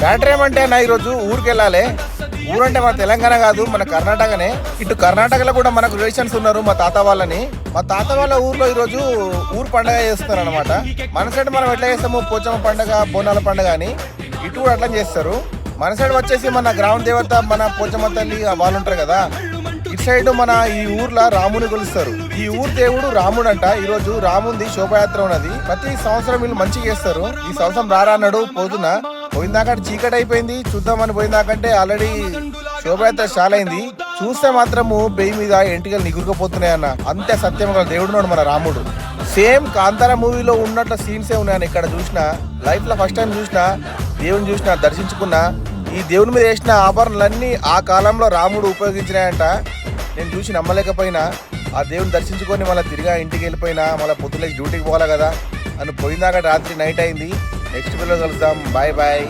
Matter ఏమంటే అన్న ఈరోజు ఊరికి వెళ్ళాలి. ఊరంటే మన తెలంగాణ కాదు, మన కర్ణాటకనే. ఇటు కర్ణాటకలో కూడా మనకు రిలేషన్స్ ఉన్నారు మా తాత వాళ్ళని. మా తాత వాళ్ళ ఊర్లో ఈరోజు ఊరు పండగ చేస్తారు అనమాట. మన సైడ్ మనం ఎట్లా చేస్తాము, పోచమ్మ పండగ, బోనాల పండగ అని, ఇటు కూడా అట్లా చేస్తారు. మన సైడ్ వచ్చేసి మన గ్రామ దేవత మన పోచమ్మ తల్లి వాళ్ళు ఉంటారు కదా. ఇటు సైడ్ మన ఈ ఊర్లో రాముని కొలుస్తారు. ఈ ఊరు దేవుడు రాముడు అంట. ఈ రోజు రాముంది శోభయాత్ర ఉన్నది. ప్రతి సంవత్సరం వీళ్ళు మంచిగా చేస్తారు. ఈ సంవత్సరం రారా అన్నాడు. పోయిందాక చీకటి అయిపోయింది. చూద్దామని పోయిందాకంటే ఆల్రెడీ శోభయాత్ర స్టార్ట్ అయింది. చూస్తే మాత్రము బెయ్యి మీద ఎంటికలు నిగురుకుపోతున్నాయన్న. అంతే సత్యం దేవుడున్నాడు మన రాముడు. సేమ్ కాంతార మూవీలో ఉన్నట్ల సీన్సే ఉన్నాయని ఇక్కడ చూసిన. లైఫ్ లో ఫస్ట్ టైం చూసిన దేవుని చూసిన, దర్శించుకున్నా. ఈ దేవుని మీద వేసిన ఆభరణలన్నీ ఆ కాలంలో రాముడు ఉపయోగించినాయంట. నేను చూసి నమ్మలేకపోయినా. ఆ దేవుని దర్శించుకొని మళ్ళీ తిరిగా ఇంటికి వెళ్ళిపోయినా. మళ్ళీ పొద్దులేసి డ్యూటీకి పోవాలి కదా అని పోయిందాక రాత్రి నైట్ అయింది. నెక్స్ట్ వీడియోలో కలుద్దాం. Bye bye.